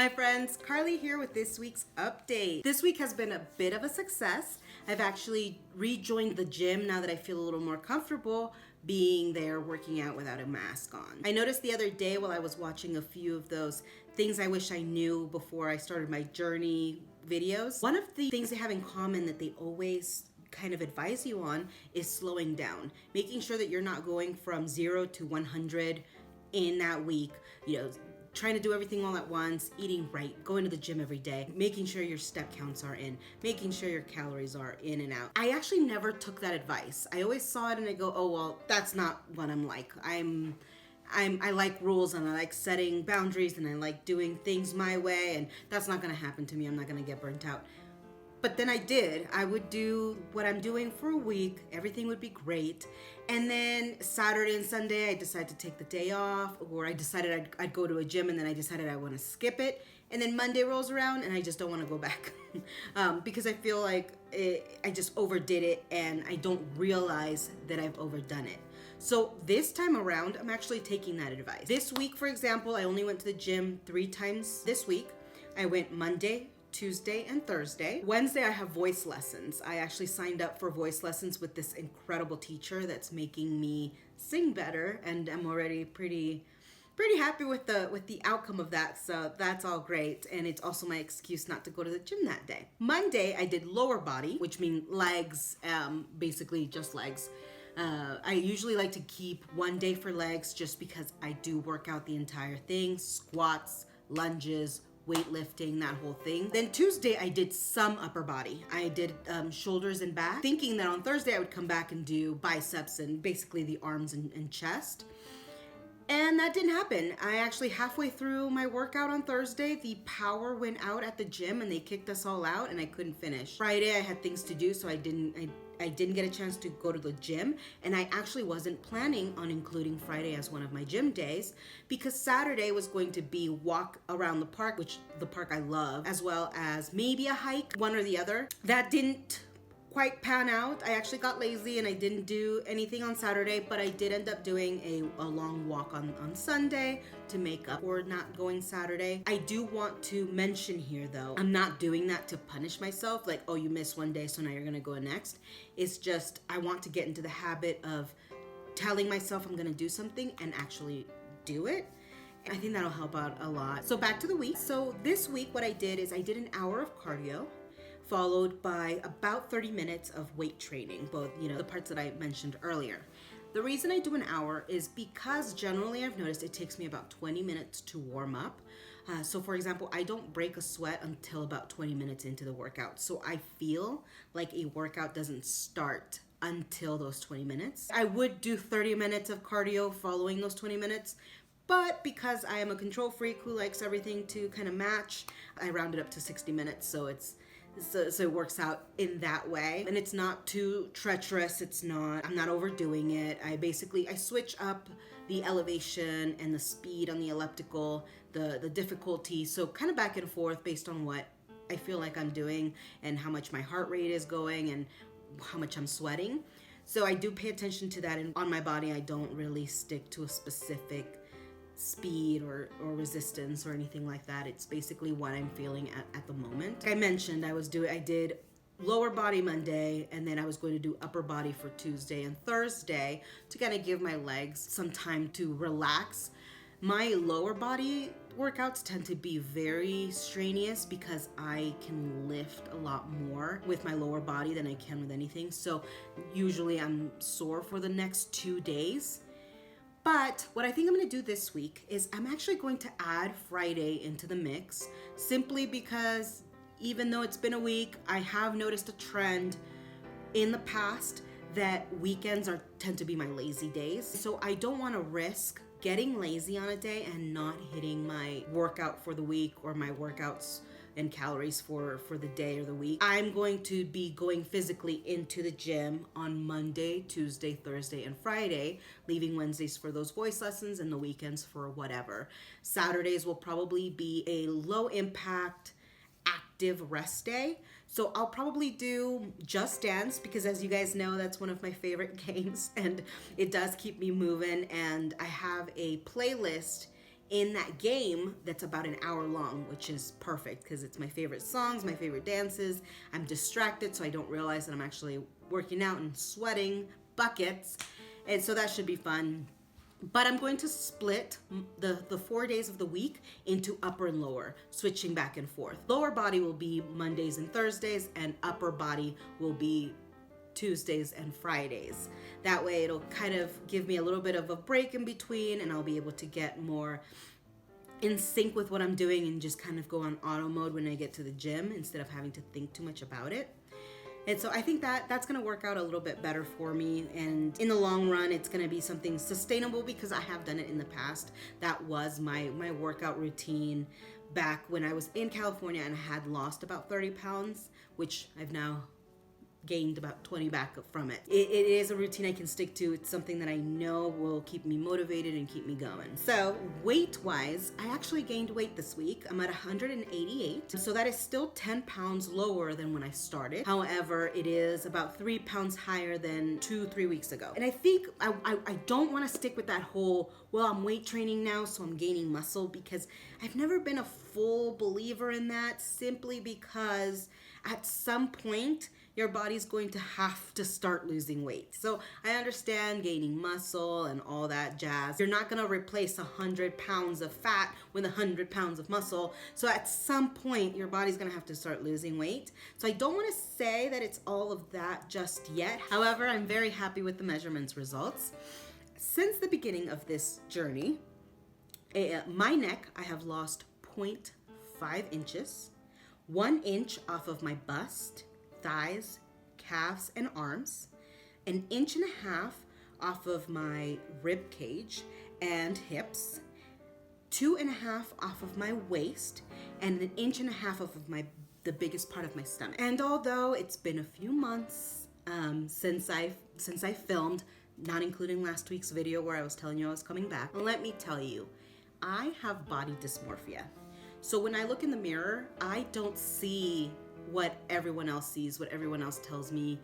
Hi friends, Carly here with this week's update. This week has been a bit of a success. I've actually rejoined the gym now that I feel a little more comfortable being there working out without a mask on. I noticed the other day while I was watching a few of those things I wish I knew before I started my journey videos. One of the things they have in common that they always kind of advise you on is slowing down, making sure that you're not going from 0 to 100 in that week, trying to do everything all at once, eating right, going to the gym every day, making sure your step counts are in, making sure your calories are in and out. I actually never took that advice. I always saw it and I go, oh, well, that's not what I'm like. I like rules and I like setting boundaries and I like doing things my way, and that's not gonna happen to me. I'm not gonna get burnt out. But then I would do what I'm doing for a week, everything would be great. And then Saturday and Sunday, I decided to take the day off, or I decided I'd go to a gym and then I decided I wanna skip it. And then Monday rolls around and I just don't wanna go back because I feel like I just overdid it and I don't realize that I've overdone it. So this time around, I'm actually taking that advice. This week, for example, I only went to the gym 3 times this week. I went Monday, Tuesday, and Thursday. Wednesday, I have voice lessons. I actually signed up for voice lessons with this incredible teacher that's making me sing better, and I'm already pretty happy with the outcome of that. So that's all great, and it's also my excuse not to go to the gym that day. Monday, I did lower body, which means legs, basically just legs. I usually like to keep one day for legs just because I do work out the entire thing, squats, lunges, weightlifting, that whole thing. Then Tuesday, I did some upper body. I did shoulders and back, thinking that on Thursday I would come back and do biceps and basically the arms and chest. And that didn't happen. I actually, halfway through my workout on Thursday, the power went out at the gym and they kicked us all out and I couldn't finish. Friday, I had things to do, so I didn't get a chance to go to the gym, and I actually wasn't planning on including Friday as one of my gym days because Saturday was going to be walk around the park, which the park I love, as well as maybe a hike, one or the other. That didn't quite pan out. I actually got lazy and I didn't do anything on Saturday, but I did end up doing a long walk on Sunday to make up for not going Saturday. I do want to mention here though, I'm not doing that to punish myself, like, oh, you missed one day, so now you're gonna go next. It's just, I want to get into the habit of telling myself I'm gonna do something and actually do it. I think that'll help out a lot. So back to the week. So this week, what I did is I did an hour of cardio, followed by about 30 minutes of weight training, both, the parts that I mentioned earlier. The reason I do an hour is because generally I've noticed it takes me about 20 minutes to warm up. So for example, I don't break a sweat until about 20 minutes into the workout. So I feel like a workout doesn't start until those 20 minutes. I would do 30 minutes of cardio following those 20 minutes, but because I am a control freak who likes everything to kind of match, I round it up to 60 minutes. So it works out in that way, and it's not too treacherous. I'm not overdoing it. I switch up the elevation and the speed on the elliptical, the difficulty, so kind of back and forth based on what I feel like I'm doing and how much my heart rate is going and how much I'm sweating. So I do pay attention to that, and on my body I don't really stick to a specific speed or resistance or anything like that. It's basically what I'm feeling at the moment. Like I mentioned, I did lower body Monday, and then I was going to do upper body for Tuesday and Thursday to kind of give my legs some time to relax. My lower body workouts tend to be very strenuous because I can lift a lot more with my lower body than I can with anything. So usually I'm sore for the next 2 days. But what I think I'm gonna do this week is I'm actually going to add Friday into the mix, simply because even though it's been a week, I have noticed a trend in the past that weekends tend to be my lazy days. So I don't wanna risk getting lazy on a day and not hitting my workout for the week or my workouts and calories for the day or the week. I'm going to be going physically into the gym on Monday, Tuesday, Thursday, and Friday, leaving Wednesdays for those voice lessons and the weekends for whatever. Saturdays will probably be a low impact, active rest day. So I'll probably do Just Dance because, as you guys know, that's one of my favorite games and it does keep me moving. And I have a playlist in that game that's about an hour long, which is perfect because it's my favorite songs, my favorite dances. I'm distracted, so I don't realize that I'm actually working out and sweating buckets. And so that should be fun. But I'm going to split the 4 days of the week into upper and lower, switching back and forth. Lower body will be Mondays and Thursdays, and upper body will be Tuesdays and Fridays. That way it'll kind of give me a little bit of a break in between, and I'll be able to get more in sync with what I'm doing and just kind of go on auto mode when I get to the gym instead of having to think too much about it. And so I think that that's going to work out a little bit better for me. And in the long run, it's going to be something sustainable because I have done it in the past. That was my workout routine back when I was in California and I had lost about 30 pounds, which I've now gained about 20 back from it. It is a routine I can stick to. It's something that I know will keep me motivated and keep me going. So weight-wise, I actually gained weight this week. I'm at 188. So that is still 10 pounds lower than when I started. However, it is about 3 pounds higher than 2-3 weeks ago. And I think I don't want to stick with that whole, well, I'm weight training now, so I'm gaining muscle, because I've never been a full believer in that, simply because at some point, your body's going to have to start losing weight. So I understand gaining muscle and all that jazz. You're not gonna replace 100 pounds of fat with 100 pounds of muscle. So at some point, your body's gonna have to start losing weight. So I don't wanna say that it's all of that just yet. However, I'm very happy with the measurements results. Since the beginning of this journey, my neck, I have lost 0.5 inches, 1 inch off of my bust, thighs, calves, and arms, 1.5 inches off of my rib cage and hips, 2.5 off of my waist, and 1.5 inches off of the biggest part of my stomach. And although it's been a few months since I filmed, not including last week's video where I was telling you I was coming back, let me tell you, I have body dysmorphia. So when I look in the mirror, I don't see what everyone else sees, what everyone else tells me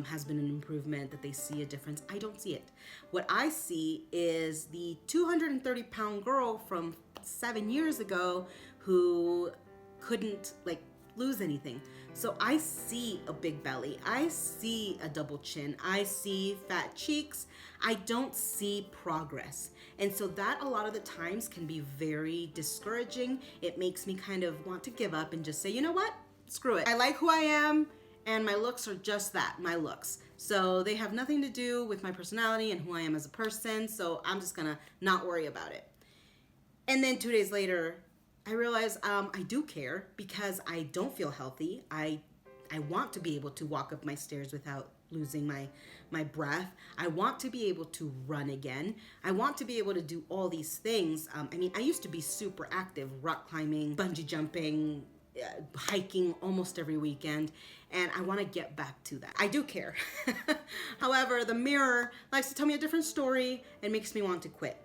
has been an improvement, that they see a difference. I don't see it. What I see is the 230-pound girl from 7 years ago who couldn't lose anything. So I see a big belly. I see a double chin. I see fat cheeks. I don't see progress. And so that a lot of the times can be very discouraging. It makes me kind of want to give up and just say, you know what? Screw it. I like who I am, and my looks are just that, my looks. So they have nothing to do with my personality and who I am as a person, so I'm just gonna not worry about it. And then 2 days later, I realize I do care, because I don't feel healthy. I want to be able to walk up my stairs without losing my breath. I want to be able to run again. I want to be able to do all these things. I used to be super active, rock climbing, bungee jumping, hiking almost every weekend, and I want to get back to that. I do care. However, the mirror likes to tell me a different story and makes me want to quit,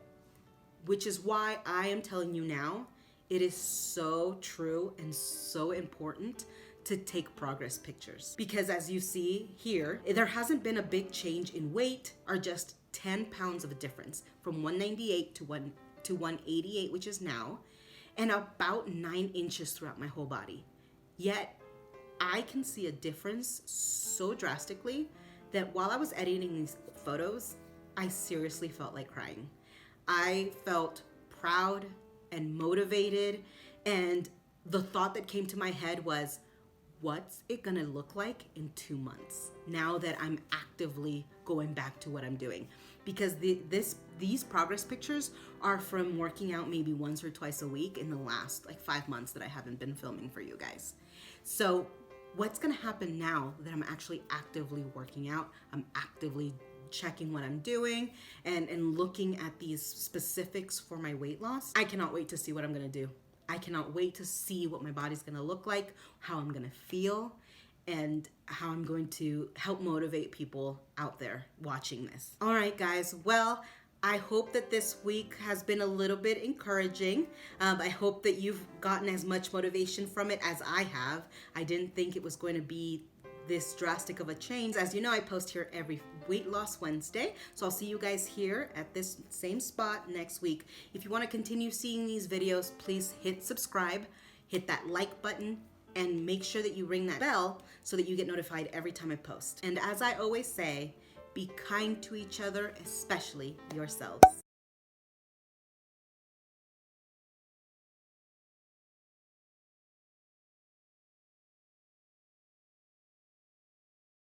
which is why I am telling you now, it is so true and so important to take progress pictures. Because as you see here, there hasn't been a big change in weight, or just 10 pounds of a difference from 198 to 188, which is now, and about 9 inches throughout my whole body. Yet, I can see a difference so drastically that while I was editing these photos, I seriously felt like crying. I felt proud and motivated, and the thought that came to my head was, what's it gonna look like in 2 months now that I'm actively going back to what I'm doing? Because these progress pictures are from working out maybe once or twice a week in the last 5 months that I haven't been filming for you guys. So what's gonna happen now that I'm actually actively working out, I'm actively checking what I'm doing and looking at these specifics for my weight loss? I cannot wait to see what I'm gonna do. I cannot wait to see what my body's gonna look like, how I'm gonna feel, and how I'm going to help motivate people out there watching this. All right, guys. Well, I hope that this week has been a little bit encouraging. I hope that you've gotten as much motivation from it as I have. I didn't think it was going to be this drastic of a change. As you know, I post here every Weight Loss Wednesday. So I'll see you guys here at this same spot next week. If you want to continue seeing these videos, please hit subscribe, hit that like button, and make sure that you ring that bell so that you get notified every time I post. And as I always say, be kind to each other, especially yourselves.